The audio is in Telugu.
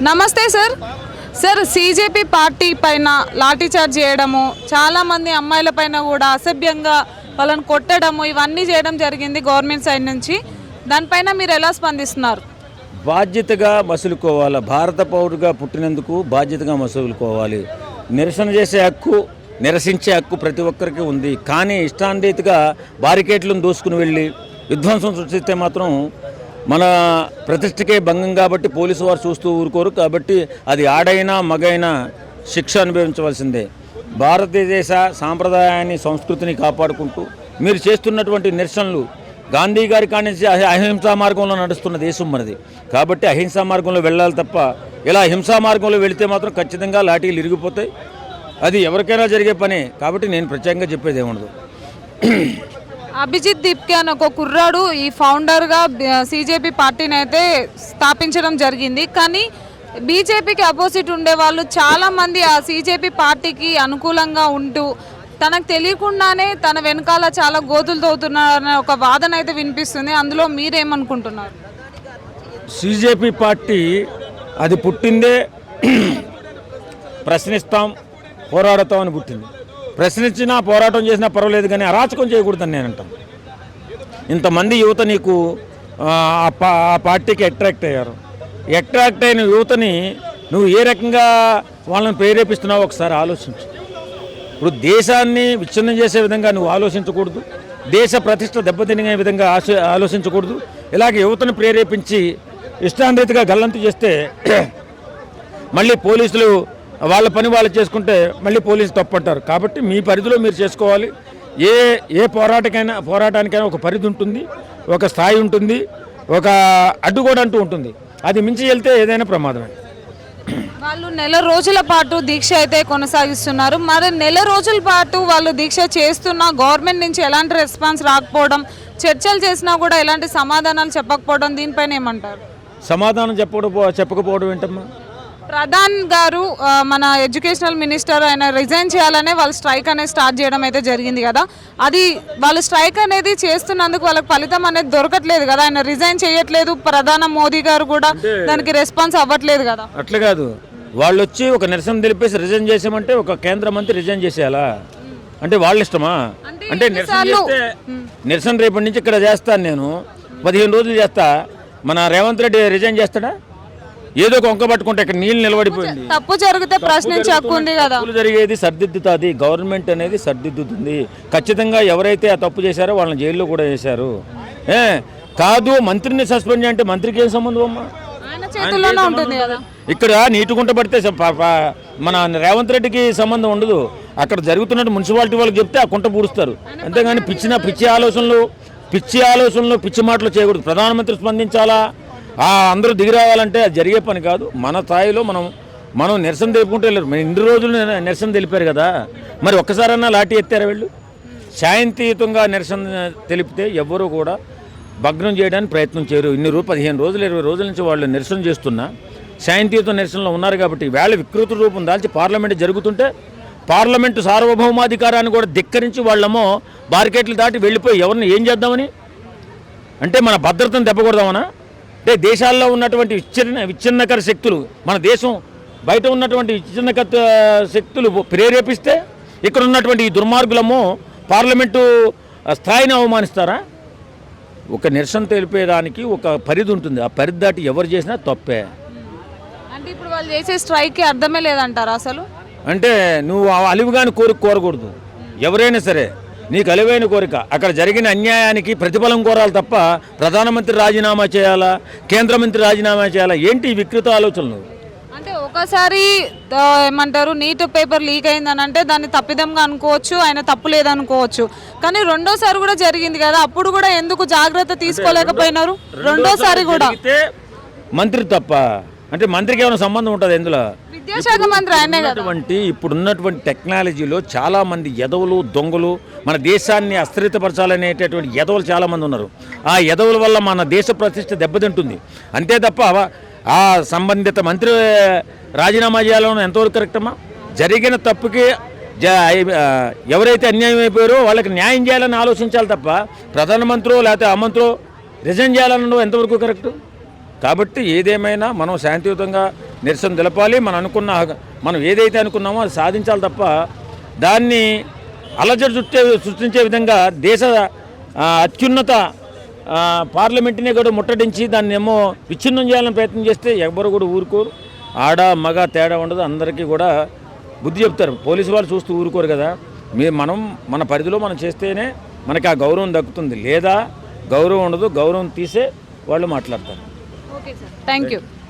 నమస్తే సార్. సార్, సీజేపీ పార్టీ పైన లాఠీచార్జ్ చేయడము, చాలామంది అమ్మాయిల పైన కూడా అసభ్యంగా వాళ్ళని కొట్టడము, ఇవన్నీ చేయడం జరిగింది గవర్నమెంట్ సైడ్ నుంచి. దానిపైన మీరు ఎలా స్పందిస్తున్నారు? బాధ్యతగా మసులుకోవాలి. భారత పౌరుగా పుట్టినందుకు బాధ్యతగా మసులుకోవాలి. నిరసన చేసే హక్కు, నిరసించే హక్కు ప్రతి ఒక్కరికి ఉంది. కానీ ఇష్టాంరీతిగా బారికేట్లను దూసుకుని వెళ్ళి విధ్వంసం సృష్టిస్తే మాత్రం మన ప్రతిష్టకే భంగం. కాబట్టి పోలీసు వారు చూస్తూ ఊరుకోరు. కాబట్టి అది ఆడైనా మగైనా శిక్ష అనుభవించవలసిందే. భారతదేశ సాంప్రదాయాన్ని, సంస్కృతిని కాపాడుకుంటూ మీరు చేస్తున్నటువంటి నిరసనలు, గాంధీ గారి కాడి నుంచి అహింసా మార్గంలో నడుస్తున్న దేశం మనది. కాబట్టి అహింసా మార్గంలో వెళ్ళాలి తప్ప ఇలా హింసా మార్గంలో వెళితే మాత్రం ఖచ్చితంగా లాఠీలు ఇరిగిపోతాయి. అది ఎవరికైనా జరిగే పనే. కాబట్టి నేను ప్రత్యేకంగా చెప్పేది ఏముండదు. అభిజిత్ దీప్కే అని ఒక కుర్రాడు ఈ ఫౌండర్గా సీజేపీ పార్టీని అయితే స్థాపించడం జరిగింది. కానీ బీజేపీకి అపోజిట్ ఉండే వాళ్ళు చాలామంది ఆ సీజేపీ పార్టీకి అనుకూలంగా ఉంటూ తనకు తెలియకుండానే తన వెనకాల చాలా గోతులు తవ్వుతున్నారనే ఒక వాదన అయితే వినిపిస్తుంది. అందులో మీరేమనుకుంటున్నారు? సీజేపీ పార్టీ అది పుట్టిందే ప్రశ్నిస్తాం, పోరాడతాం అని పుట్టింది. ప్రశ్నించినా పోరాటం చేసినా పర్వాలేదు, కానీ అరాచకం చేయకూడదని నేను అంటాను. ఇంతమంది యువత నీకు ఆ పార్టీకి అట్రాక్ట్ అయ్యారు. అట్రాక్ట్ అయిన యువతని నువ్వు ఏ రకంగా వాళ్ళని ప్రేరేపిస్తున్నావో ఒకసారి ఆలోచించు. ఇప్పుడు దేశాన్ని విచ్ఛిన్నం చేసే విధంగా నువ్వు ఆలోచించకూడదు. దేశ ప్రతిష్ట దెబ్బతినే విధంగా ఆలోచించకూడదు. ఇలాగే యువతను ప్రేరేపించి ఇష్టాంరీతిగా గల్లంతు చేస్తే మళ్ళీ పోలీసులు వాళ్ళ పని వాళ్ళు చేసుకుంటే మళ్ళీ పోలీసు తప్పంటారు. కాబట్టి మీ పరిధిలో మీరు చేసుకోవాలి. ఏ పోరాటానికైనా ఒక పరిధి ఉంటుంది, ఒక స్థాయి ఉంటుంది, ఒక అడ్డుగోడ అంటూ ఉంటుంది. అది మించి వెళ్తే ఏదైనా ప్రమాదమే. వాళ్ళు నెల రోజుల పాటు దీక్ష అయితే కొనసాగిస్తున్నారు. మరి నెల రోజుల పాటు వాళ్ళు దీక్ష చేస్తున్నా గవర్నమెంట్ నుంచి ఎలాంటి రెస్పాన్స్ రాకపోవడం, చర్చలు చేసినా కూడా ఎలాంటి సమాధానాలు చెప్పకపోవడం, దీనిపైన ఏమంటారు? సమాధానం చెప్పకపోవడం ఏంటమ్మా? ప్రధాన్ గారు మన ఎడ్యుకేషనల్ మినిస్టర్ ఆయన రిజైన్ చేయాలనే వాళ్ళు స్ట్రైక్ అనేది స్టార్ట్ చేయడం అయితే జరిగింది కదా. అది వాళ్ళు స్ట్రైక్ అనేది చేస్తున్నందుకు వాళ్ళకి ఫలితం అనేది దొరకట్లేదు కదా. ఆయన రిజైన్ చేయట్లేదు, ప్రధాని మోదీ గారు కూడా దానికి రెస్పాన్స్ అవ్వట్లేదు కదా. అట్లా కాదు, వాళ్ళు వచ్చి ఒక నిరసన తెలిపేసి రిజైన్ చేసామంటే ఒక కేంద్ర మంత్రి రిజైన్ చేసేయాలా? అంటే వాళ్ళ ఇష్టమా? అంటే నిరసన రేపటి నుంచి ఇక్కడ చేస్తాను నేను, 15 రోజులు చేస్తా. మన రేవంత్ రెడ్డి రిజైన్ చేస్తాడా? ఏదో కొంక పట్టుకుంటే ఇక్కడ నీళ్ళు నిలబడిపోయింది. తప్పు జరిగితే ప్రశ్నించే హక్కు ఉంది కదా. తప్పులు జరిగేది సర్దిద్దుతుంది, గవర్నమెంట్ అనేది సర్దిద్దుతుంది. ఖచ్చితంగా ఎవరైతే ఆ తప్పు చేశారో వాళ్ళని జైల్లో కూడా వేశారు. కాదు మంత్రిని సస్పెండ్ చేయంటే మంత్రికి ఏం సంబంధం అమ్మా? ఇక్కడ నీటుకుంట పడితే మన రేవంత్ రెడ్డికి సంబంధం ఉండదు. అక్కడ జరుగుతున్నట్టు మున్సిపాలిటీ వాళ్ళకి చెప్తే ఆ కుంట పూడుస్తారు. అంతేగాని పిచ్చి ఆలోచనలు పిచ్చి మాటలు చేయకూడదు. ప్రధానమంత్రి స్పందించాలా, అందరూ దిగి రావాలంటే అది జరిగే పని కాదు. మన స్థాయిలో మనం నిరసన తెలుపుకుంటూ వెళ్ళారు. ఇన్ని రోజులు నిరసన తెలిపారు కదా, మరి ఒక్కసారన్నా లాఠీ ఎత్తారా వీళ్ళు? శాంతియుతంగా నిరసన తెలిపితే ఎవ్వరూ కూడా భగ్నం చేయడానికి ప్రయత్నం చేయరు. 15 రోజులు 20 రోజుల నుంచి వాళ్ళు నిరసన చేస్తున్నా శాంతియుత నిరసనలో ఉన్నారు. కాబట్టి వేళ వికృత రూపం దాల్చి పార్లమెంట్ జరుగుతుంటే పార్లమెంటు సార్వభౌమాధికారాన్ని కూడా ధిక్కరించి వాళ్ళేమో బారికేట్లు దాటి వెళ్ళిపోయి ఎవరిని ఏం చేద్దామని, అంటే మన భద్రతను దెబ్బకొడదామనా? అంటే దేశాల్లో ఉన్నటువంటి విచ్ఛిన్నకర శక్తులు, మన దేశం బయట ఉన్నటువంటి విచ్ఛిన్నకర శక్తులు ప్రేరేపిస్తే ఇక్కడ ఉన్నటువంటి ఈ దుర్మార్గులమో పార్లమెంటు స్థాయిని అవమానిస్తారా? ఒక నిరసన తెలిపేదానికి ఒక పరిధి ఉంటుంది. ఆ పరిధి దాటి ఎవరు చేసినా తప్పే. అంటే ఇప్పుడు వాళ్ళు చేసే స్ట్రైక్కి అర్థమే లేదంటారా అసలు? అంటే నువ్వు అలివిగాని కోరకూడదు. ఎవరైనా సరే నీకు అలివైన కోరిక, అక్కడ జరిగిన అన్యాయానికి ప్రతిఫలం కోరాలి తప్ప ప్రధానమంత్రి రాజీనామా చేయాలా, కేంద్ర మంత్రి రాజీనామా చేయాలా? ఏంటి ఈ వికృత ఆలోచనలు? అంటే ఒకసారి ఏమంటారు, నీట్ పేపర్ లీక్ అయిందని అంటే దాన్ని తప్పిదంగా అనుకోవచ్చు, ఆయన తప్పు లేదనుకోవచ్చు. కానీ రెండోసారి కూడా జరిగింది కదా, అప్పుడు కూడా ఎందుకు జాగ్రత్త తీసుకోలేకపోయినారు? రెండోసారి కూడా మంత్రి తప్ప అంటే మంత్రికి ఏమైనా సంబంధం ఉంటుంది ఇందులో? విద్యాశాఖ మంత్రి ఆయనే కదా. ఇప్పుడున్నటువంటి టెక్నాలజీలో చాలామంది ఎదవులు, దొంగలు మన దేశాన్ని అస్థిరపరచాలనేటటువంటి ఎదవులు చాలామంది ఉన్నారు. ఆ ఎదవుల వల్ల మన దేశ ప్రతిష్ట దెబ్బతింటుంది. అంతే తప్ప ఆ సంబంధిత మంత్రి రాజీనామా చేయాలని ఎంతవరకు కరెక్ట్ అమ్మా? జరిగిన తప్పుకి ఎవరైతే అన్యాయం అయిపోయారో వాళ్ళకి న్యాయం చేయాలని ఆలోచించాలి తప్ప ప్రధానమంత్రో లేకపోతే ఆ మంత్రో రిజైన్ చేయాలనడం ఎంతవరకు కరెక్టు? కాబట్టి ఏదేమైనా మనం శాంతియుతంగా నిరసన తెలపాలి. మనం ఏదైతే అనుకున్నామో అది సాధించాలి తప్ప దాన్ని అలజడి సృష్టించే విధంగా దేశ అత్యున్నత పార్లమెంట్ని కూడా ముట్టడించి దాన్ని ఏమో విచ్ఛిన్నం చేయాలని ప్రయత్నం చేస్తే ఎవరు కూడా ఊరుకోరు. ఆడ మగ తేడా ఉండదు, అందరికీ కూడా బుద్ధి చెప్తారు. పోలీసు వాళ్ళు చూస్తూ ఊరుకోరు కదా. మనం మన పరిధిలో మనం చేస్తేనే మనకి ఆ గౌరవం దక్కుతుంది, లేదా గౌరవం ఉండదు. గౌరవం తీసే వాళ్ళు మాట్లాడతారు. Okay sir, thank you.